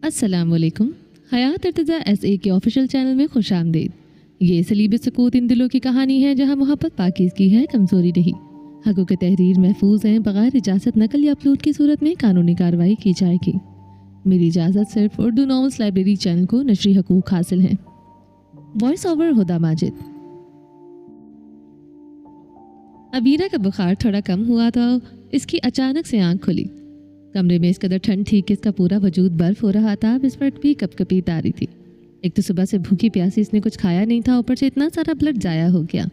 अस्सलाम वालेकुम। हयात इर्तिज़ा SA के ऑफिशियल चैनल में खुश आमदीद। ये सलीब सकूत इन दिलों की कहानी है जहाँ मोहब्बत पाकीज़गी है, कमज़ोरी नहीं। हक़ूक़ तहरीर महफूज हैं, बग़ैर इजाज़त नकल या अपलोड की सूरत में कानूनी कार्रवाई की जाएगी। मेरी इजाज़त सिर्फ उर्दू नॉवेल्स लाइब्रेरी चैनल को नशरी हकूक़ हासिल हैं। वॉइस ओवर हुदा माजिद। अबीरा का बुखार थोड़ा कम हुआ तो इसकी अचानक से आंख खुली। कमरे में इस कदर ठंड थी कि इसका पूरा वजूद बर्फ हो रहा था। अब इस पर भी कपकपी तारी थी। एक तो सुबह से भूखी प्यासी इसने कुछ खाया नहीं था, ऊपर से इतना सारा ब्लड जाया हो गया।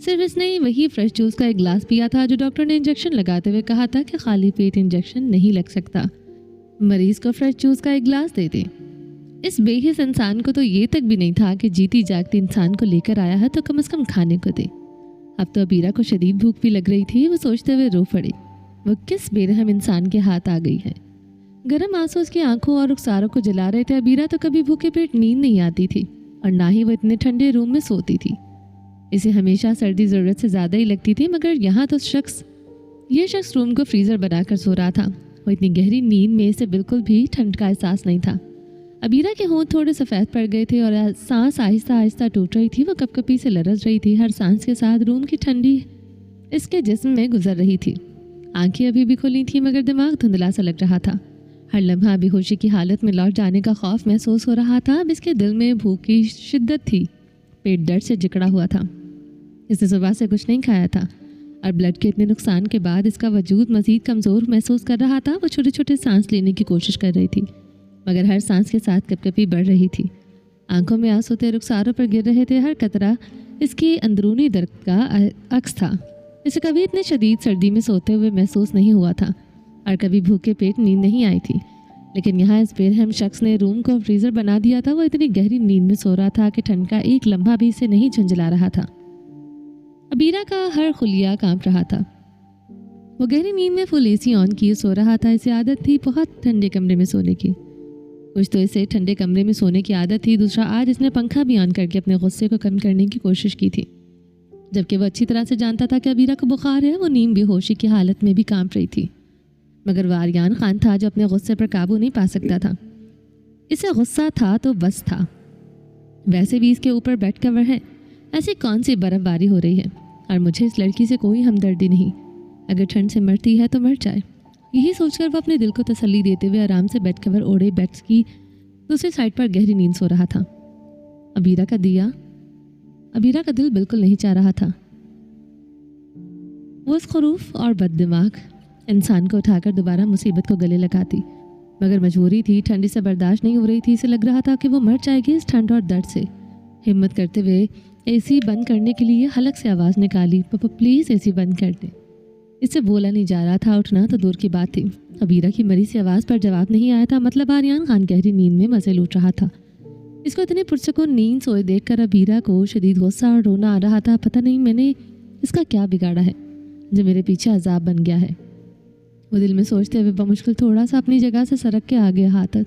सिर्फ इसने वही फ्रेश जूस का एक गिलास पिया था जो डॉक्टर ने इंजेक्शन लगाते हुए कहा था कि खाली पेट इंजेक्शन नहीं लग सकता, मरीज को फ्रेश जूस का एक गिलास दे दें। इस बेहिस इंसान को तो ये तक भी नहीं था कि जीती जागती इंसान को लेकर आया है तो कम से कम खाने को दे। अब तो अबीरा को शदीद भूख भी लग रही थी। वो सोचते हुए रो पड़ी, वो किस बेरहम इंसान के हाथ आ गई है। गर्म आंसू उसकी आंखों और रुखसारों को जला रहे थे। अबीरा तो कभी भूखे पेट नींद नहीं आती थी और ना ही वो इतने ठंडे रूम में सोती थी। इसे हमेशा सर्दी ज़रूरत से ज़्यादा ही लगती थी, मगर यहाँ तो ये शख्स रूम को फ्रीज़र बनाकर सो रहा था। वो इतनी गहरी नींद में इसे बिल्कुल भी ठंड का एहसास नहीं था। अबीरा के होंठ थोड़े सफ़ेद पड़ गए थे और सांस आहिस्ता आहिस्ता टूट रही थी। वो कपकपी से लरस रही थी। हर सांस के साथ रूम की ठंडी इसके जिस्म में गुजर रही थी। आंखें अभी भी खुली थी, मगर दिमाग धुंधला सा लग रहा था। हर लम्हा बेहोशी की हालत में लौट जाने का खौफ महसूस हो रहा था। अब इसके दिल में भूख की शिद्दत थी, पेट दर्द से जकड़ा हुआ था। इसने सुबह से कुछ नहीं खाया था और ब्लड के इतने नुकसान के बाद इसका वजूद मज़ीद कमज़ोर महसूस कर रहा था। वो छोटे छोटे सांस लेने की कोशिश कर रही थी, मगर हर सांस के साथ कपकपी बढ़ रही थी। आंखों में आंसू थे, रुखसारों पर गिर रहे थे। हर कतरा इसकी अंदरूनी दर्द का अक्स था। इसे कभी इतने शदीद सर्दी में सोते हुए महसूस नहीं हुआ था और कभी भूखे पेट नींद नहीं आई थी। लेकिन यहाँ इस बेरहम शख्स ने रूम को फ्रीज़र बना दिया था। वो इतनी गहरी नींद में सो रहा था कि ठंड का एक लम्हा भी इसे नहीं झंझला रहा था। अबीरा का हर खुलिया कांप रहा था। वो गहरी नींद में फुल AC ऑन किए सो रहा था। इसे आदत थी बहुत ठंडे कमरे में सोने की। कुछ तो इसे ठंडे कमरे में सोने की आदत थी, दूसरा आज इसने पंखा भी ऑन करके अपने गुस्से को कम करने की कोशिश की थी। जबकि वो अच्छी तरह से जानता था कि अबीरा को बुखार है। वो नींद बेहोशी की हालत में भी कांप रही थी, मगर वो आर्यान खान था जो अपने गुस्से पर काबू नहीं पा सकता था। इसे गुस्सा था तो बस था। वैसे भी इसके ऊपर बेड कवर है, ऐसी कौन सी बर्फबारी हो रही है और मुझे इस लड़की से कोई हमदर्दी नहीं। अगर ठंड से मरती है तो मर जाए, यही सोचकर वो अपने दिल को तसल्ली देते हुए आराम से बेड कवर ओढ़े बेड्स की दूसरी साइड पर गहरी नींद सो रहा था। अबीरा का दिल बिल्कुल नहीं चाह रहा था वो उस खरूफ और बददिमाग इंसान को उठाकर दोबारा मुसीबत को गले लगाती, मगर मजबूरी थी। ठंडी से बर्दाश्त नहीं हो रही थी। इसे लग रहा था कि वो मर जाएगी इस ठंड और दर्द से। हिम्मत करते हुए AC बंद करने के लिए हलक से आवाज़ निकाली, पापा प्लीज़ AC बंद कर दे। इससे बोला नहीं जा रहा था, उठना तो दूर की बात थी। अबीरा की मरी सी आवाज़ पर जवाब नहीं आया था। मतलब आर्यान खान गहरी नींद में मज़े लूट रहा था। इसको इतनी पुरसकून नींद सोए देखकर अबीरा को शदीद गुस्सा और रोना आ रहा था। पता नहीं मैंने इसका क्या बिगाड़ा है जो मेरे पीछे अजाब बन गया है। वो दिल में सोचते हुए बमुश्किल थोड़ा सा अपनी जगह से सरक के आ गया। हाथ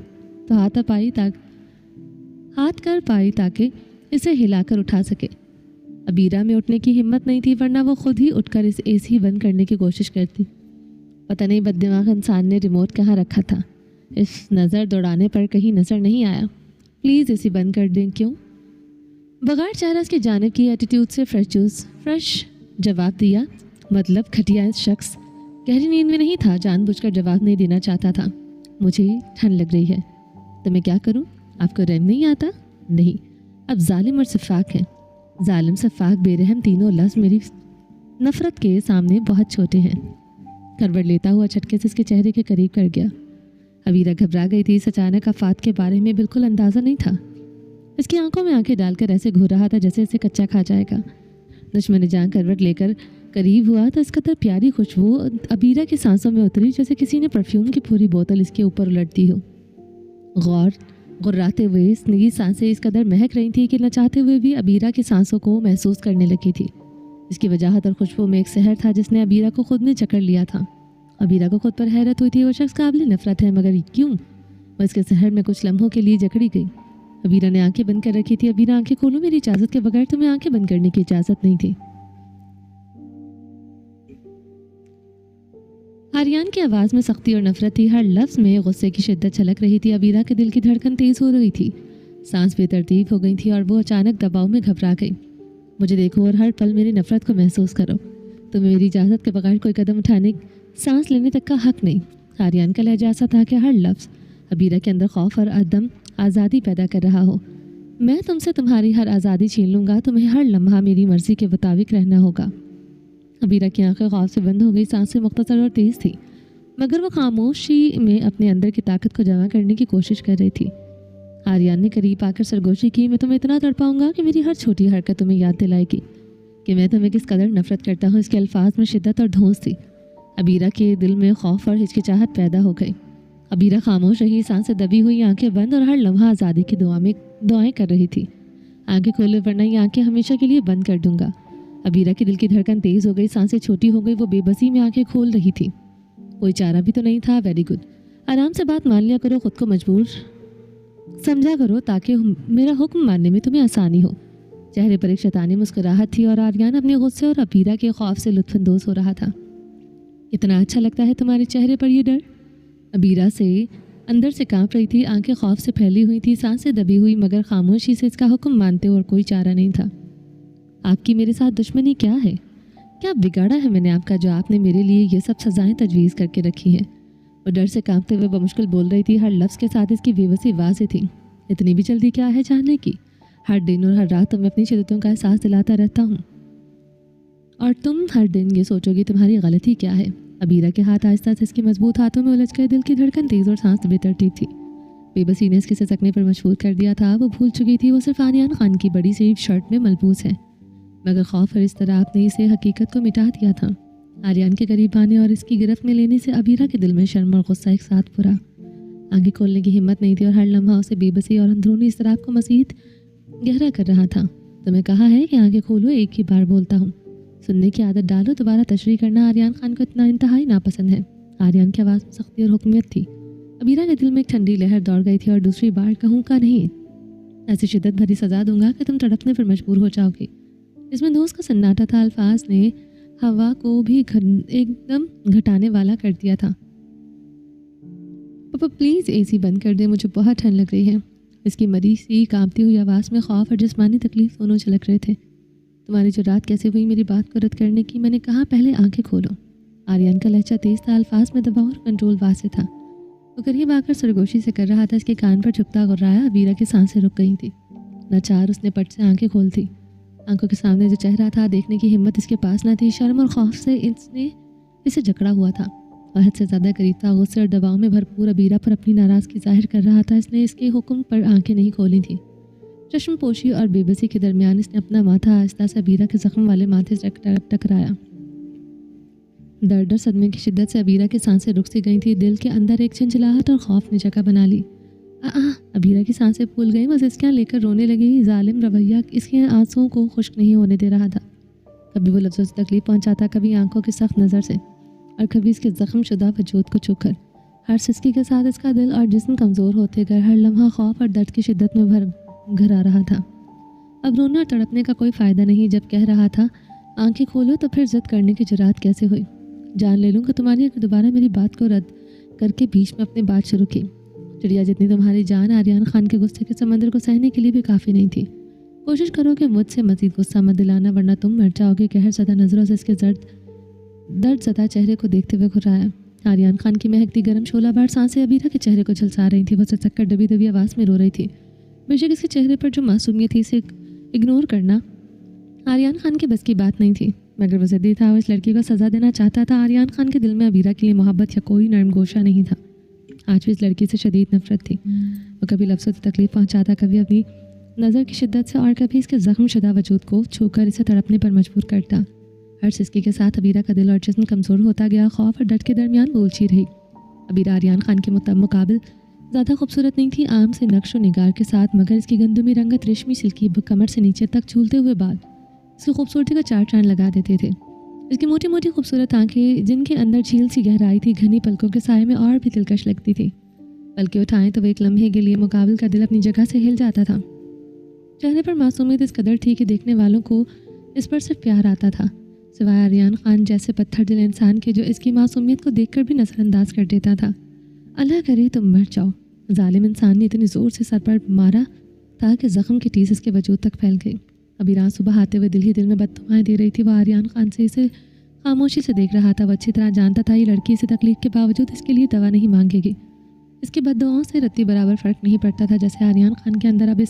कर पाई ताकि इसे हिलाकर उठा सके। अबीरा में उठने की हिम्मत नहीं थी, वरना वो खुद ही उठकर इस AC बंद करने की कोशिश करती। पता नहीं बददिमाग इंसान ने रिमोट कहाँ रखा था। इस नज़र दौड़ाने पर कहीं नज़र नहीं आया। प्लीज़ AC बंद कर दें। क्यों? बगैर चेहरा इसकी जानिब की एटीट्यूड से फ्रेश जवाब दिया। मतलब घटिया इस शख्स गहरी नींद में नहीं था, जानबूझकर जवाब नहीं देना चाहता था। मुझे ठंड लग रही है तो मैं क्या करूं? आपको रहम नहीं आता? नहीं, अब जालिम और सफाक है। जालिम, सफाक, बेरहम, तीनों लफ्ज़ मेरी नफ़रत के सामने बहुत छोटे हैं। करवट लेता हुआ झटके से इसके चेहरे के करीब कर गया। अबीरा घबरा गई थी। इस अचानक आफात के बारे में बिल्कुल अंदाज़ा नहीं था। इसकी आंखों में आंखें डालकर ऐसे घूर रहा था जैसे इसे कच्चा खा जाएगा। दुश्मन जान करवट लेकर करीब हुआ तो इसका तर प्यारी खुशबू अबीरा की सांसों में उतरी, जैसे किसी ने परफ्यूम की पूरी बोतल इसके ऊपर उलट दी हो। गुर्राते हुए इसकी सांसें इस कदर महक रही थी कि न चाहते हुए भी अबीरा की सांसों को महसूस करने लगी थी। इसकी वजाहत और खुशबू में एक सहर था जिसने अबीरा को खुद ने जकड़ लिया था। अबीरा को खुद पर हैरत हुई थी। वो शख्स काबिल नफरत है, मगर क्यों वो इसके सहर में कुछ लम्हों के लिए जकड़ी गई। अबीरा ने आंखें बंद कर रखी थी। अबीरा आंखें खोलो, मेरी इजाज़त के बगैर तुम्हें आंखें बंद करने की इजाज़त नहीं थी। आर्यन की आवाज़ में सख्ती और नफरत थी, हर लफ्ज़ में गुस्से की शिद्दत छलक रही थी। अबीरा के दिल की धड़कन तेज़ हो रही थी, सांस बेतरतीब हो गई थी और वो अचानक दबाव में घबरा गई। मुझे देखो और हर पल मेरी नफरत को महसूस करो। तुम्हें मेरी इजाज़त के बगैर कोई कदम उठाने, सांस लेने तक का हक नहीं। आर्यन का लहजा ऐसा था कि हर लफ्ज़ अबीरा के अंदर खौफ और अदम आज़ादी पैदा कर रहा हो। मैं तुमसे तुम्हारी हर आज़ादी छीन लूँगा, तुम्हें हर लम्हा मेरी मर्ज़ी के मुताबिक रहना होगा। अबीरा की आंखें खौफ से बंद हो गई, सांसें मुख्तसर और तेज़ थी, मगर वो खामोशी में अपने अंदर की ताकत को जमा करने की कोशिश कर रही थी। आर्यन ने करीब आकर सरगोशी की, मैं तुम्हें इतना तड़पाऊंगा कि मेरी हर छोटी हरकत तुम्हें याद दिलाएगी कि मैं तुम्हें किस कदर नफरत करता हूँ। इसके अल्फाज में शिद्दत और धौंस थी। अबीरा के दिल में खौफ और हिचकिचाहट पैदा हो गई। अबीरा खामोश रही, सांसें दबी हुई, आंखें बंद और हर लम्हा आज़ादी की दुआएं कर रही थी। आंखें खोले वरना ये आंखें हमेशा के लिए बंद कर दूंगा। अबीरा के दिल की धड़कन तेज़ हो गई, सांसें छोटी हो गई, वो बेबसी में आंखें खोल रही थी। कोई चारा भी तो नहीं था। वेरी गुड, आराम से बात मान लिया करो, खुद को मजबूर समझा करो ताकि मेरा हुक्म मानने में तुम्हें आसानी हो। चेहरे पर एक शैतानी मुस्कुराहट थी और आर्यन अपने गुस्से और अबीरा के खौफ से लुत्फानंदोज हो रहा था। इतना अच्छा लगता है तुम्हारे चेहरे पर ये डर? अबीरा से अंदर से कांप रही थी, आंखें खौफ से फैली हुई थी, सांसें दबी हुई, मगर खामोशी से इसका हुक्म मानते और कोई चारा नहीं था। आपकी मेरे साथ दुश्मनी क्या है? क्या बिगाड़ा है मैंने आपका जो आपने मेरे लिए ये सब सजाएं तजवीज़ करके रखी हैं? वो डर से कांपते हुए बमुश्किल बोल रही थी, हर लफ्ज़ के साथ इसकी बेबसी वाज़ेह थी। इतनी भी जल्दी क्या है जानने की? हर दिन और हर रात तुम्हें अपनी शिद्दतों का एहसास दिलाता रहता हूँ और तुम हर दिन ये सोचोगी तुम्हारी गलती क्या है। अबीरा के हाथ आहिस्ता से इसके मजबूत हाथों में उलझ गए, दिल की धड़कन तेज़ और सांस बेतरतीब थी। बेबसी ने इसके सिसकने पर मजबूर कर दिया था। वो भूल चुकी थी वो सिर्फ आर्यन खान की बड़ी सी शर्ट में मलबूस है, मगर खौफ और इस तरह आपने इसे हकीकत को मिटा दिया था। आर्यन के करीब आने और इसकी गिरफ्त में लेने से अबीरा के दिल में शर्म और गुस्सा एक साथ फुरा। आंखें खोलने की हिम्मत नहीं थी और हर लम्हा उसे बेबसी और अंदरूनी इसराफ को मज़ीद गहरा कर रहा था। तुम्हें कहा है कि आंखें खोलो, एक ही बार बोलता हूँ, सुनने की आदत डालो। दोबारा तशरीह करना आर्यन खान को इतना इंतहाई नापसंद है। आर्यन की आवाज़ में सख्ती और हुक्मियत थी। अबीरा के दिल में एक ठंडी लहर दौड़ गई थी और दूसरी बार कहूँ का नहीं, ऐसी शिद्दत भरी सज़ा दूंगा कि तुम तड़पने पर मजबूर हो जाओगे। इसमें दोस्त का सन्नाटा था, अल्फाज ने हवा को भी एकदम घटाने वाला कर दिया था। पापा प्लीज़ एसी बंद कर दे, मुझे बहुत ठंड लग रही है। इसकी मरी सी कांपती हुई आवाज़ में खौफ और जिस्मानी तकलीफ दोनों झलक रहे थे। तुम्हारी जो रात कैसे हुई मेरी बात को रद्द करने की? मैंने कहा पहले आंखें खोलो। आर्यन का लहजा तेज़ था, अल्फाज में दबाव और कंट्रोल वाज़ेह था। वो करीब आकर सरगोशी से कर रहा था, इसके कान पर झुकता गुर्राया। अबीरा की सांसें रुक गई थी। लाचार उसने पट से आंखें खोल थी। आंखों के सामने जो चेहरा था देखने की हिम्मत इसके पास न थी। शर्म और खौफ से इसने इसे जकड़ा हुआ था और हद से ज़्यादा करीब था। गुस्से और दबाव में भरपूर अबीरा पर अपनी नाराज़गी जाहिर कर रहा था। इसने इसके हुक्म पर आंखें नहीं खोली थी। चश्म पोशी और बेबसी के दरमियान इसने अपना माथा आहिस्ता से अबीरा के जख्म वाले माथे से टकराया। दर्द और सदमे की शिद्दत से अबीरा की सांसें रुक सी गई थी। दिल के अंदर एक झंझलाहट और खौफ ने जगह बना ली। अबीरा की सांसें फूल गई, बस इसके लेकर रोने लगी। जालिम रवैया इसके आंसुओं को खुश्क नहीं होने दे रहा था। कभी वो लफ्ज़ों से तकलीफ पहुंचाता, कभी आंखों की सख्त नज़र से, और कभी इसके जख्म शुदा वजूद को छूकर। हर सिसकी के साथ इसका दिल और जिस्म कमज़ोर होते गए। हर लम्हा खौफ और दर्द की शिद्दत में घर आ रहा था। अब रोना और तड़पने का कोई फ़ायदा नहीं। जब कह रहा था आंखें खोलो तो फिर ज़िद करने की जुरात कैसे हुई? जान ले लूँ कि तुम्हारी अगर दोबारा मेरी बात को रद्द करके बीच में अपनी बात शुरू की। चिड़िया जितनी तुम्हारी जान आर्यन खान के गुस्से के समंदर को सहने के लिए भी काफ़ी नहीं थी। कोशिश करो कि मुझसे मज़ीद गुस्सा मत दिलाना, वरना तुम मर जाओगे। कहर ज़दा नज़रों से इसके दर्द ज़दा चेहरे को देखते हुए घुराया। आर्यन खान की महकती गर्म शोला बार सांसें अबीरा के चेहरे को झलसा रही थी। वो चक्कर दबी दबी आवाज़ में रो रही थी। बेशक इसके चेहरे पर जो मासूमियत थी इसे इग्नोर करना आर्यन खान की बस की बात नहीं थी, मगर वो ज़िद्दी था। वो इस लड़की को सज़ा देना चाहता था। आर्यन खान के दिल में अबीरा के लिए मोहब्बत या कोई नरम गोशा नहीं था। आज भी इस लड़की से शदीद नफरत थी। वो कभी लफ्ज़ों से तकलीफ पहुंचाता, कभी अपनी नज़र की शिद्दत से, और कभी इसके ज़ख्म शुदा वजूद को छूकर इसे तड़पने पर मजबूर करता। हर सिसकी के साथ अबीरा का दिल और जिस्म कमज़ोर होता गया। खौफ और डर के दरमियान बोलची रही। अबीरा आर्यन खान के मुकाबिल ज़्यादा खूबसूरत नहीं थी। आम से नक्श व निगार के साथ, मगर इसकी गंदमी रंगत, रेशमी सिल्की कमर से नीचे तक झूलते हुए बाल इसकी खूबसूरती को चार चांद लगा देते थे। इसकी मोटी मोटी खूबसूरत आंखें, जिनके अंदर झील सी गहराई थी, घनी पलकों के साए में और भी दिलकश लगती थी। पलकें उठाएं तो वो एक लम्हे के लिए मुकाबिल का दिल अपनी जगह से हिल जाता था। चेहरे पर मासूमियत इस कदर थी कि देखने वालों को इस पर सिर्फ प्यार आता था। سوائے آریان خان جیسے پتھر دل انسان کے جو اس کی معصومیت کو دیکھ کر بھی نظر انداز کر دیتا تھا۔ اللہ کرے تم مر جاؤ۔ ظالم انسان نے اتنی زور سے سر پر مارا تھا کہ زخم کی ٹیس اس کے وجود تک پھیل گئی۔ ابھی رات صبح آتے ہوئے دل ہی دل میں بددعائیں دے رہی تھی۔ وہ آریان خان سے اسے خاموشی سے دیکھ رہا تھا۔ وہ اچھی طرح جانتا تھا یہ لڑکی اسے تکلیف کے باوجود اس کے لیے دوا نہیں مانگے گی۔ اس کی بددعاؤں سے رتی برابر فرق نہیں پڑتا تھا، جیسے آریان خان کے اندر اب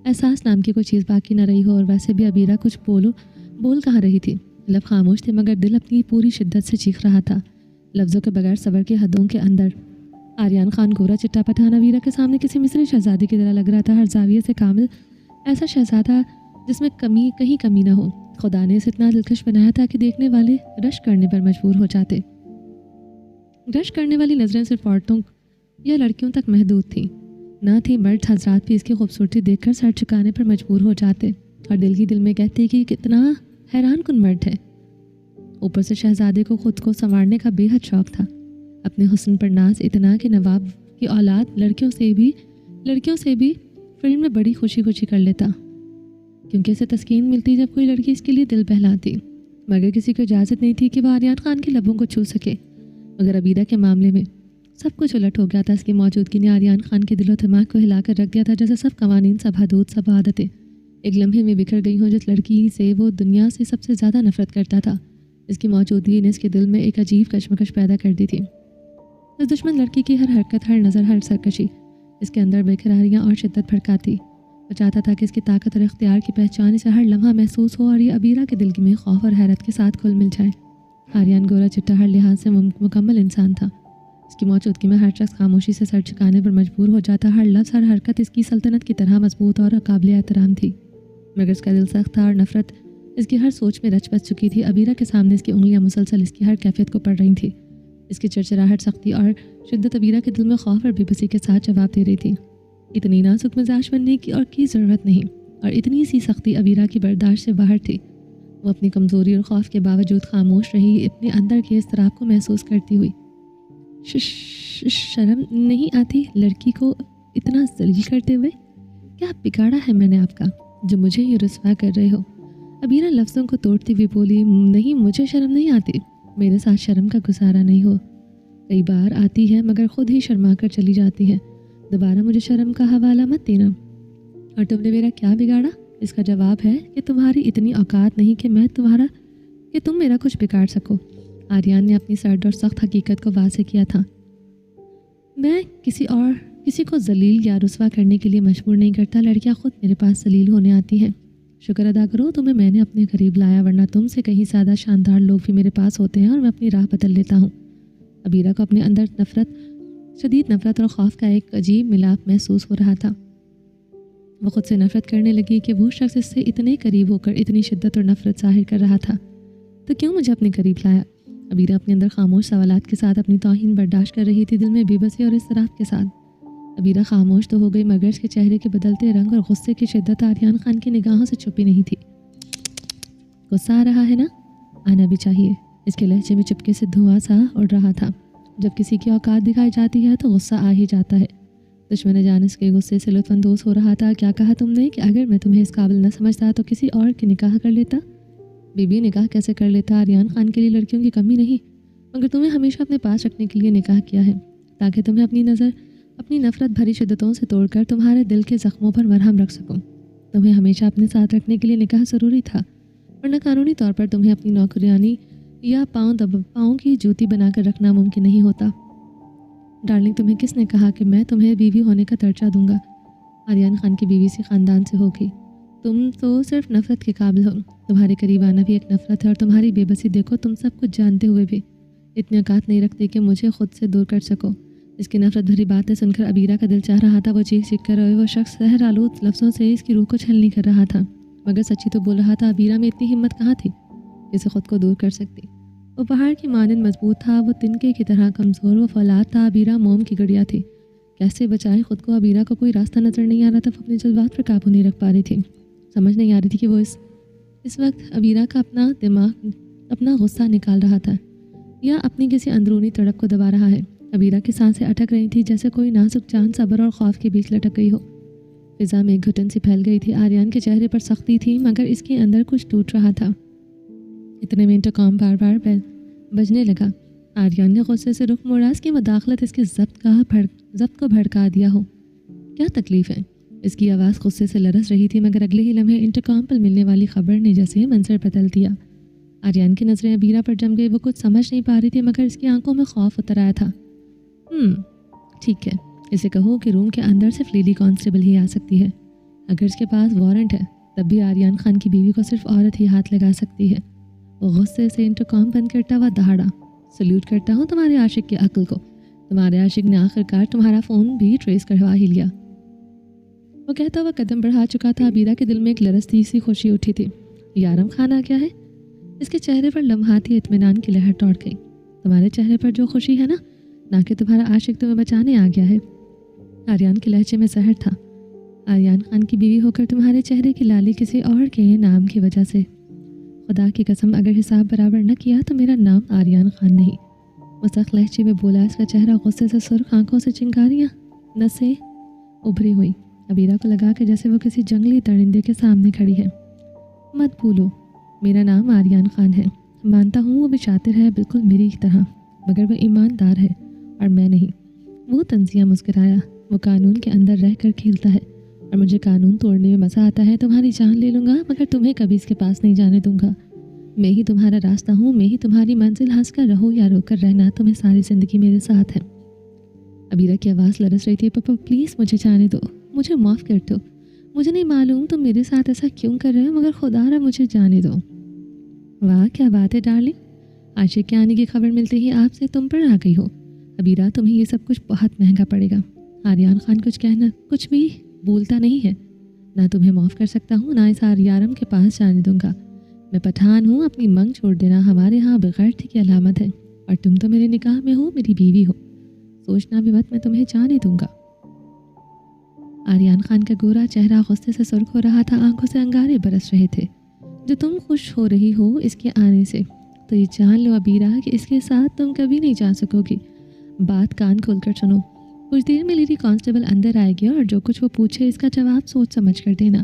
احساس نام کی کوئی چیز باقی نہ رہی ہو۔ اور ویسے بھی ابیرہ کچھ بول کہاں رہی تھی، لب خاموش تھے مگر دل اپنی پوری شدت سے چیخ رہا تھا، لفظوں کے بغیر صبر کی حدوں کے اندر۔ آریان خان گورا چٹا پٹھان ابیرہ کے سامنے کسی مصری شہزادی کی طرح لگ رہا تھا، ہر زاویے سے کامل، ایسا شہزادہ جس میں کہیں کمی نہ ہو۔ خدا نے اسے اتنا دلکش بنایا تھا کہ دیکھنے والے رشک کرنے پر مجبور ہو جاتے۔ رشک کرنے والی نظریں صرف عورتوں یا لڑکیوں تک محدود تھیں، نہ تھی مرد حضرات بھی اس کی خوبصورتی دیکھ کر سر جھکانے پر مجبور ہو جاتے اور دل ہی دل میں کہتے کہ کتنا حیران کن مرد ہے۔ اوپر سے شہزادے کو خود کو سنوارنے کا بے حد شوق تھا، اپنے حسن پر ناز اتنا کہ نواب کی اولاد لڑکیوں سے بھی فلم میں بڑی خوشی کر لیتا، کیونکہ اسے تسکین ملتی جب کوئی لڑکی اس کے لیے دل بہلاتی، مگر کسی کو اجازت نہیں تھی کہ وہ آریان خان کے لبوں کو چھو سکے۔ مگر ابیرہ کے معاملے میں سب کچھ الٹ ہو گیا تھا۔ اس کی موجودگی نے آریان خان کے دل و دماغ کو ہلا کر رکھ دیا تھا، جیسے سب قوانین، سب حدود، سب عادتیں ایک لمحے میں بکھر گئی ہوں۔ جس لڑکی سے وہ دنیا سے سب سے زیادہ نفرت کرتا تھا، اس کی موجودگی نے اس کے دل میں ایک عجیب کشمکش پیدا کر دی تھی۔ اس دشمن لڑکی کی ہر حرکت، ہر نظر، ہر سرکشی اس کے اندر بےقراریاں اور شدت بھڑکاتی۔ وہ چاہتا تھا کہ اس کی طاقت اور اختیار کی پہچان اسے ہر لمحہ محسوس ہو اور یہ ابیرہ کے دل میں خوف اور حیرت کے ساتھ کھل مل جائے۔ آریان گورا چٹا ہر لحاظ سے مکمل انسان تھا۔ اس کی موجودگی میں ہر شخص خاموشی سے سر جھکانے پر مجبور ہو جاتا، ہر لفظ، ہر حرکت اس کی سلطنت کی طرح مضبوط اور قابل احترام تھی، مگر اس کا دل سخت تھا اور نفرت اس کی ہر سوچ میں رچ بس چکی تھی۔ ابیرہ کے سامنے اس کی انگلیاں مسلسل اس کی ہر کیفیت کو پڑھ رہی تھیں۔ اس کی چرچراہٹ، سختی اور شدت ابیرہ کے دل میں خوف اور بے بسی کے ساتھ جواب دے رہی تھی۔ اتنی نازک مزاج بننے کی ضرورت نہیں، اور اتنی سی سختی ابیرہ کی برداشت سے باہر تھی۔ وہ اپنی کمزوری اور خوف کے باوجود خاموش رہی، اپنے اندر کے اضطراب کو محسوس کرتی ہوئی۔ شرم نہیں آتی لڑکی کو اتنا ذلیل کرتے ہوئے؟ کیا بگاڑا ہے میں نے آپ کا جو مجھے یہ رسوا کر رہے ہو؟ ابیرہ لفظوں کو توڑتی ہوئی بولی، نہیں، مجھے شرم نہیں آتی، میرے ساتھ شرم کا گزارا نہیں ہو۔ کئی بار آتی ہے مگر خود ہی شرما کر چلی جاتی ہے، دوبارہ مجھے شرم کا حوالہ مت دینا۔ اور تم نے میرا کیا بگاڑا؟ اس کا جواب ہے کہ تمہاری اتنی اوقات نہیں کہ تم میرا کچھ بگاڑ سکو۔ آریان نے اپنی سرد اور سخت حقیقت کو واضح کیا تھا۔ میں کسی کو ذلیل یا رسوا کرنے کے لیے مجبور نہیں کرتا، لڑکیاں خود میرے پاس ذلیل ہونے آتی ہیں۔ شکر ادا کرو تمہیں میں نے اپنے قریب لایا، ورنہ تم سے کہیں زیادہ شاندار لوگ بھی میرے پاس ہوتے ہیں اور میں اپنی راہ بدل لیتا ہوں۔ ابیرہ کو اپنے اندر شدید نفرت اور خوف کا ایک عجیب ملاپ محسوس ہو رہا تھا۔ وہ خود سے نفرت کرنے لگی کہ وہ شخص اس سے اتنے قریب ہو کر اتنی شدت اور نفرت ظاہر کر رہا تھا تو کیوں مجھے اپنے قریب لایا؟ ابیرہ اپنے اندر خاموش سوالات کے ساتھ اپنی توہین برداشت کر رہی تھی، دل میں بے بسی اور اضطراب کے ساتھ۔ ابیرہ خاموش تو ہو گئی مگر اس کے چہرے کے بدلتے رنگ اور غصے کی شدت آریان خان کی نگاہوں سے چھپی نہیں تھی۔ غصہ آ رہا ہے نا؟ آنا بھی چاہیے۔ اس کے لہجے میں چپکے سے دھواں سا اڑ رہا تھا۔ جب کسی کی اوقات دکھائی جاتی ہے تو غصہ آ ہی جاتا ہے۔ دشمن جان اس کے غصے سے لطف اندوز ہو رہا تھا۔ کیا کہا تم نے کہ اگر میں تمہیں اس قابل نہ سمجھتا تو کسی اور کی نکاح کر لیتا؟ بی نکاح کیسے کر لیتا؟ آریان خان کے لیے لڑکیوں کی کمی نہیں، مگر تمہیں ہمیشہ اپنے پاس رکھنے کے لیے نکاح کیا ہے، تاکہ تمہیں اپنی نفرت بھری شدتوں سے توڑ کر تمہارے دل کے زخموں پر مرہم رکھ سکوں۔ تمہیں ہمیشہ اپنے ساتھ رکھنے کے لیے نکاح ضروری تھا، ورنہ قانونی طور پر تمہیں اپنی نوکرانی یا پاؤں کی جوتی بنا کر رکھنا ممکن نہیں ہوتا۔ ڈارلنگ، تمہیں کس نے کہا کہ میں تمہیں بیوی ہونے کا درجہ دوں گا؟ آریان خان کی بیوی سی خاندان سے ہوگی، تم تو صرف نفرت کے قابل ہو۔ تمہارے قریب آنا بھی ایک نفرت ہے، اور تمہاری بے بسی دیکھو، تم سب کچھ جانتے ہوئے بھی اتنی اوقات نہیں رکھتے کہ مجھے خود سے دور کر سکو۔ اس کی نفرت بھری باتیں سن کر ابیرہ کا دل چاہ رہا تھا وہ چیخ چیخ کر روئے۔ وہ شخص زہر آلود لفظوں سے اس کی روح کو چھلنی کر رہا تھا، مگر سچی تو بول رہا تھا۔ ابیرہ میں اتنی ہمت کہاں تھی اسے خود کو دور کر سکتی؟ وہ پہاڑ کی مانند مضبوط تھا، وہ تنکے کی طرح کمزور، وہ فولاد تھا۔ ابیرہ موم کی گڑیا تھی، کیسے بچائے خود کو؟ ابیرہ کو کوئی راستہ نظر نہیں آ رہا تھا۔ وہ اپنے جذبات پر قابو نہیں رکھ پا رہی تھی، سمجھ نہیں آ رہی تھی کہ وہ اس وقت ابیرہ کا اپنا غصہ نکال رہا تھا یا اپنی کسی اندرونی تڑپ کو دبا رہا ہے۔ ابیرہ کی سانسیں اٹک رہی تھی، جیسے کوئی نازک جان صبر اور خوف کے بیچ لٹک گئی ہو۔ فضا میں ایک گھٹن سی پھیل گئی تھی۔ آریان کے چہرے پر سختی تھی، مگر اس کے اندر کچھ ٹوٹ رہا تھا۔ اتنے میں انٹرکام بار بار بجنے لگا۔ آریان نے غصے سے رخ موڑا، اس کی مداخلت اس کے ضبط کو بھڑکا دیا ہو۔ کیا تکلیف ہے؟ اس کی آواز غصے سے لرز رہی تھی، مگر اگلے ہی لمحے انٹرکام پر ملنے والی خبر نے جیسے منظر بدل دیا۔ آریان کی نظریں ابیرہ پر جم گئی، وہ کچھ سمجھ نہیں پا رہی تھی، مگر اس کی آنکھوں میں خوف اتر آیا تھا۔ ٹھیک ہے، اسے کہو کہ روم کے اندر صرف لیڈی کانسٹیبل ہی آ سکتی ہے۔ اگر اس کے پاس وارنٹ ہے تب بھی آریان خان کی بیوی کو صرف عورت ہی ہاتھ لگا سکتی ہے۔ وہ غصے سے انٹرکام بند کرتا ہوا دہاڑا، سلیوٹ کرتا ہوں تمہارے عاشق کی عقل کو، تمہارے عاشق نے آخر کار تمہارا فون بھی ٹریس کروا ہی لیا۔ وہ کہتا ہوا قدم بڑھا چکا تھا۔ ابیرہ کے دل میں ایک لرزتی سی خوشی اٹھی تھی۔ یارم خان آ گیا ہے؟ اس کے چہرے پر لمحاتی اطمینان کی لہر دوڑ گئی۔ تمہارے چہرے پر جو خوشی ہے نہ کہ تمہارا عاشق تمہیں بچانے آ گیا ہے۔ آریان کے لہجے میں زہر تھا۔ آریان خان کی بیوی ہو کر تمہارے چہرے کی لالی کسی اور کے نام کی وجہ سے۔ خدا کی قسم اگر حساب برابر نہ کیا تو میرا نام آریان خان نہیں۔ وہ سخت لہجے میں بولا، اس کا چہرہ غصے سے سرخ، آنکھوں سے چنگاریاں نسیں ابھری ہوئی۔ ابیرہ کو لگا کہ جیسے وہ کسی جنگلی درندے کے سامنے کھڑی ہے۔ مت بھولو، میرا نام آریان خان ہے۔ مانتا ہوں وہ بھی شاطر ہے، بالکل میری طرح، مگر وہ ایماندار ہے اور میں نہیں۔ وہ طنزیہ مسکرایا۔ وہ قانون کے اندر رہ کر کھیلتا ہے اور مجھے قانون توڑنے میں مزہ آتا ہے۔ تمہاری جان لے لوں گا مگر تمہیں کبھی اس کے پاس نہیں جانے دوں گا۔ میں ہی تمہارا راستہ ہوں، میں ہی تمہاری منزل۔ ہنس کر رہو یا رو کر رہنا، تمہیں ساری زندگی میرے ساتھ ہے۔ ابیرہ کی آواز لرز رہی تھی۔ پاپا پلیز مجھے جانے دو، مجھے معاف کر دو۔ مجھے نہیں معلوم تم میرے ساتھ ایسا کیوں کر رہے ہو، مگر خدا را مجھے جانے دو۔ واہ کیا بات ہے ڈارلنگ، عاشق کے آنے کی خبر ملتے ہی آپ سے تم پر آ گئی ہو۔ ابیرہ تمہیں یہ سب کچھ بہت مہنگا پڑے گا۔ آریان خان کچھ بھی بولتا نہیں ہے۔ نہ تمہیں معاف کر سکتا ہوں، نہ اس آریارم کے پاس جانے دوں گا۔ میں پٹھان ہوں، اپنی منگ چھوڑ دینا ہمارے ہاں بغیرتی کی علامت ہے، اور تم تو میرے نکاح میں ہو، میری بیوی ہو۔ سوچنا بھی مت میں تمہیں جانے دوں گا۔ آریان خان کا گورا چہرہ غصے سے سرخ ہو رہا تھا، آنکھوں سے انگارے برس رہے تھے۔ جو تم خوش ہو رہی ہو اس کے آنے سے، تو یہ جان لو ابیرہ کہ اس کے ساتھ تم کبھی نہیں جا سکو گی۔ بات کان کھول کر سنو۔ کچھ دیر میں لیڈی کانسٹیبل اندر آئے گی اور جو کچھ وہ پوچھے اس کا جواب سوچ سمجھ کر دینا۔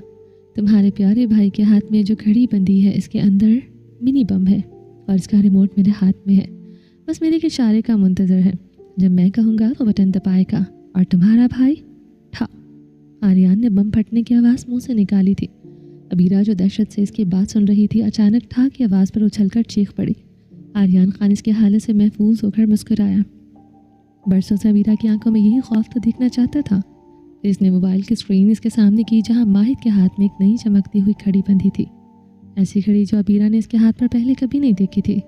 تمہارے پیارے بھائی کے ہاتھ میں جو گھڑی بندی ہے اس کے اندر منی بم ہے اور اس کا ریموٹ میرے ہاتھ میں ہے، بس میرے اشارے کا منتظر ہے۔ جب میں کہوں گا وہ بٹن دبائے گا اور تمہارا بھائی ٹھا۔ آریان نے بم پھٹنے کی آواز منہ سے نکالی تھی۔ ابیرہ جو دہشت سے اس کی بات سن رہی تھی اچانک ٹھا کی آواز پر اچھل کر چیخ پڑی۔ آریان خان اس کے حالت سے محفوظ ہو کر مسکرایا۔ برسوں سے ابیرہ کی آنکھوں میں یہی خوف تو دیکھنا چاہتا تھا۔ اس نے موبائل کی اسکرین اس کے سامنے کی جہاں ماہد کے ہاتھ میں ایک نئی چمکتی ہوئی گھڑی بندھی تھی، ایسی گھڑی جو ابیرہ نے اس کے ہاتھ پر پہلے کبھی نہیں دیکھی تھی۔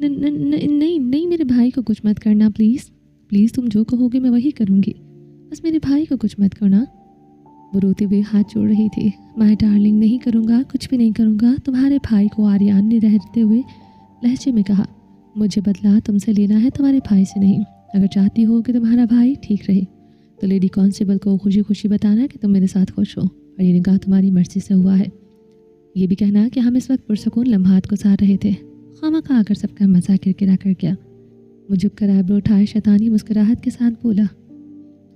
نہیں میرے بھائی کو کچھ مت کرنا پلیز پلیز، تم جو کہو گے میں وہی کروں گی، بس میرے بھائی کو کچھ مت کرنا۔ وہ روتے ہوئے ہاتھ جوڑ رہی تھی۔ مائی ڈارلنگ نہیں کروں گا، کچھ بھی نہیں کروں گا تمہارے بھائی کو، آریان نے رہتے ہوئے لہجے میں کہا۔ مجھے بدلہ تم سے لینا ہے، تمہارے بھائی سے نہیں۔ اگر چاہتی ہو کہ تمہارا بھائی ٹھیک رہے تو لیڈی کانسٹیبل کو خوشی خوشی بتانا کہ تم میرے ساتھ خوش ہو اور یہ نکاح تمہاری مرضی سے ہوا ہے۔ یہ بھی کہنا کہ ہم اس وقت پرسکون لمحات گزار رہے تھے، خواہ کر سب کا مزہ کرکرا کر گیا۔ وہ جھک کر آئیبرو اٹھائے شیطانی مسکراہٹ کے ساتھ بولا،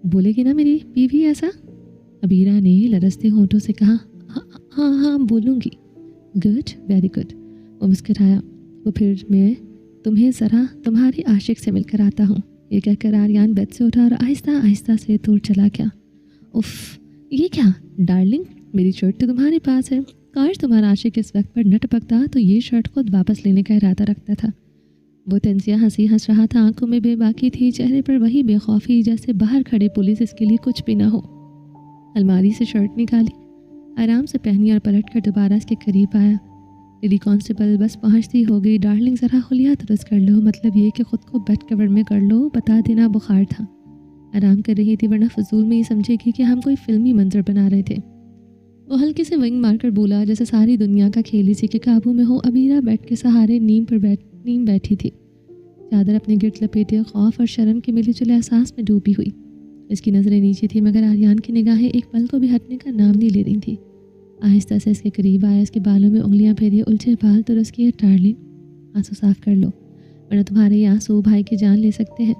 بولے گی نا میری بیوی ایسا؟ ابیرہ نے لرزتے ہونٹوں سے کہا، ہاں بولوں گی۔ Good, very good. وہ مسکرایا۔ وہ پھر میں تمہیں ذرا تمہاری عاشق سے مل کر آتا ہوں۔ یہ کہہ کر آریان بیڈ سے اٹھا اور آہستہ آہستہ سے دور چلا گیا۔ اف، یہ کیا ڈارلنگ، میری شرٹ تو تمہارے پاس ہے، کاش تمہارا عاشق اس وقت پر نہ ٹپکتا تو یہ شرٹ خود واپس لینے کا ارادہ رکھتا تھا۔ وہ طنزیہ ہنسی ہنس رہا تھا، آنکھوں میں بے باکی تھی، چہرے پر وہی بے خوفی جیسے باہر کھڑے پولیس اس کے لیے کچھ بھی نہ ہو۔ الماری سے شرٹ نکالی، آرام سے پہنی اور پلٹ کر دوبارہ اس کے قریب آیا۔ لیڈی کانسٹیبل بس پہنچتی ہو گئی۔ ڈارلنگ ذرا خلیہ درست کر لو، مطلب یہ کہ خود کو بیڈ کور میں کر لو، بتا دینا بخار تھا۔ آرام کر رہی تھی ورنہ فضول میں یہ سمجھے گی کہ ہم کوئی فلمی منظر بنا رہے تھے۔ وہ ہلکے سے ونگ مار کر بولا جیسے ساری دنیا کا کھیل اسی کے قابو میں ہو۔ ابیرہ بیڈ کے سہارے نیم بیٹھی تھی، چادر اپنے گرد لپیٹے، خوف اور شرم کے ملے جلے احساس میں ڈوبی ہوئی۔ اس کی نظریں نیچے تھی مگر آریان کی نگاہیں ایک پل کو بھی ہٹنے کا نام نہیں لے رہی تھی۔ آہستہ سے اس کے قریب آیا، اس کے بالوں میں انگلیاں پھیری، الجھے بال درست کیے۔ ڈارلنگ آنسو صاف کر لو ورنہ تمہارے یہ آنسو بھائی کی جان لے سکتے ہیں۔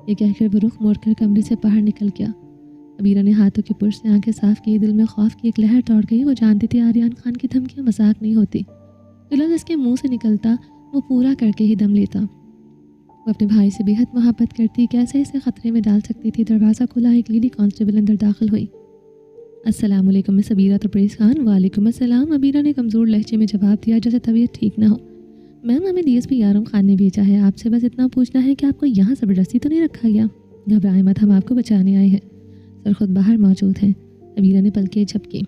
یہ کہہ کر وہ رخ موڑ کر کمرے سے باہر نکل گیا۔ ابیرہ نے ہاتھوں کے پرش سے آنکھیں صاف کی، دل میں خوف کی ایک لہر دوڑ گئی۔ وہ جانتی تھی آریان خان کی دھمکیاں مذاق نہیں ہوتی، जो लफ्ज़ इसके मुंह से निकलता वो पूरा करके ही दम लेता। वो अपने भाई से बेहद मोहब्बत करती, कैसे इसे ख़तरे में डाल सकती थी। दरवाज़ा खुला, एक लेडी कांस्टेबल अंदर दाखिल हुई। अस्सलाम वालेकुम मिस अबीरा तब्रेज़ खान। वालेकुम अस्सलाम। अबीरा ने कमज़ोर लहजे में जवाब दिया जैसे तबीयत ठीक ना हो। मैम, हमें डीएसपी आरम खान ने भेजा है, आपसे बस इतना पूछना है कि आपको यहाँ ज़बरदस्ती तो नहीं रखा गया। घबराएं मत, हम आपको बचाने आए हैं, सर खुद बाहर मौजूद हैं। अबीरा ने पलकें झपकी।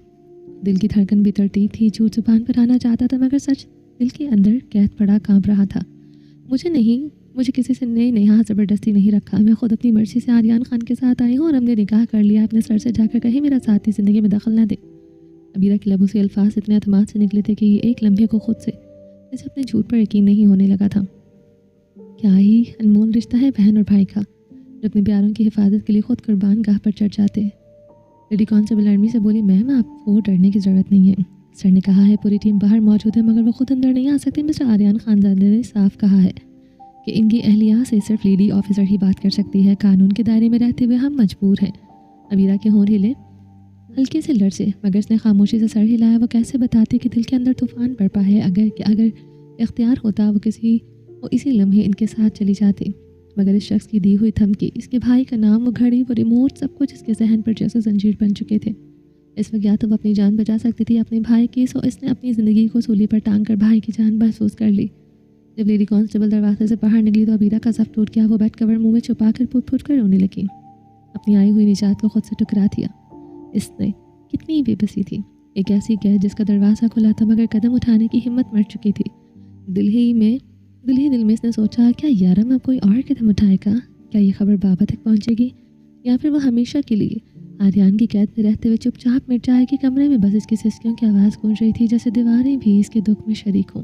दिल की धड़कन बेतरतीब थी, झूठ ज़ुबान पर आना चाहता था मगर सच दिल के अंदर कैद पड़ा कांप रहा था। मुझे किसी से ने यहाँ ज़बरदस्ती नहीं रखा, मैं खुद अपनी मर्ज़ी से आर्यन खान के साथ आई हूँ और हमने निकाह कर लिया। अपने सर से जाकर कहीं मेरा साथी ज़िंदगी में दखल न दे। अबीरा के लबों से अल्फाज इतने अतमाद से निकले थे कि ये एक लम्हे को खुद से जैसे अपने झूठ पर यकीन नहीं होने लगा था। क्या ही अनमोल रिश्ता है बहन और भाई का, जो अपने प्यारों की हिफाजत के लिए खुद कुर्बान गाह पर चढ़ जाते हैं। लेडी कांस्टेबल नरमी से बोली, मैम आपको डरने की ज़रूरत नहीं है। सर ने कहा है पूरी टीम बाहर मौजूद है मगर वो खुद अंदर नहीं आ सकती। मिस्टर आर्यन खानजादे ने साफ कहा है कि इनकी अहलिया से सिर्फ लेडी ऑफिसर ही बात कर सकती है। कानून के दायरे में रहते हुए हम मजबूर हैं। अबीरा के होंठ हिले, हल्के से लर्जे, मगर उसने खामोशी से सर हिलाया। वो कैसे बताती कि दिल के अंदर तूफान बरपा है। अगर इख्तियार होता वो इसी लम्हे इनके साथ चली जाती, मगर इस शख्स की दी हुई धमकी, इसके भाई का नाम, वो घड़ी, वो रिमोट, सब कुछ इसके जहन पर जैसे जंजीर बन चुके थे। इस वक्त या तो वो अपनी जान बचा सकती थी अपने भाई की, सो इसने अपनी ज़िंदगी को सूली पर टांग कर भाई की जान महसूस कर ली। जब लेडी कांस्टेबल दरवाजे से बाहर निकली तो अबीरा का सफ टूट गया। वो बेड कवर मुंह में छुपा कर फूट फूट कर रोने लगी। अपनी आई हुई निजात को खुद से टुकरा दिया। इसने कितनी बेबसी थी। एक ऐसी कैद जिसका दरवाज़ा खुला था मगर कदम उठाने की हिम्मत मर चुकी थी। दिल ही दिल में इसने सोचा, क्या यारम अब कोई और कदम उठाएगा? क्या ये खबर बाबा तक पहुंचेगी या फिर वो हमेशा के लिए आर्यन की कैद में रहते हुए चुपचाप मिट जाएगी? कमरे में बस इसकी सिसकियों की आवाज़ गूंज रही थी, जैसे दीवारें भी इसके दुख में शरीक हों।